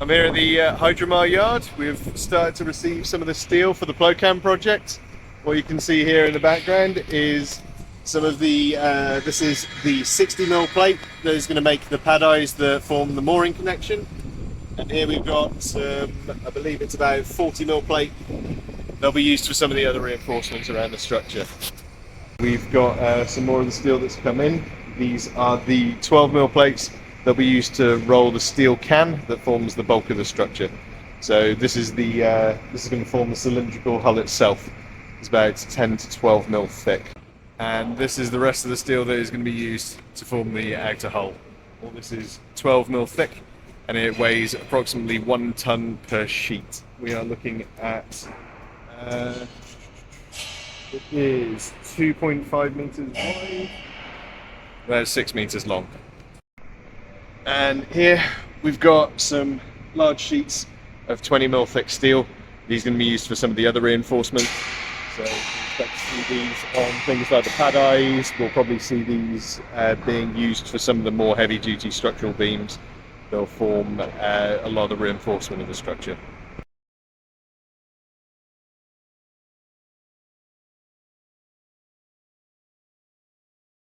I'm here at the Hidramar yard. We've started to receive some of the steel for the Plocam project. What you can see here in the background is some of the, this is the 60mm plate that is going to make the pad eyes that form the mooring connection. And here we've got, I believe it's about 40mm plate. They'll be used for some of the other reinforcements around the structure. We've got some more of the steel that's come in. These are the 12mm plates that'll be used to roll the steel can that forms the bulk of the structure. So this is going to form the cylindrical hull itself. It's about 10 to 12mm thick. And this is the rest of the steel that is going to be used to form the outer hull. All this is 12mm thick, and it weighs approximately 1 ton per sheet. We are looking at it is 2.5 meters wide, about 6 meters long. And here we've got some large sheets of 20mm thick steel. These are going to be used for some of the other reinforcements. So we expect to see these on things like the pad eyes. We'll probably see these being used for some of the more heavy duty structural beams. They'll form a lot of the reinforcement of the structure.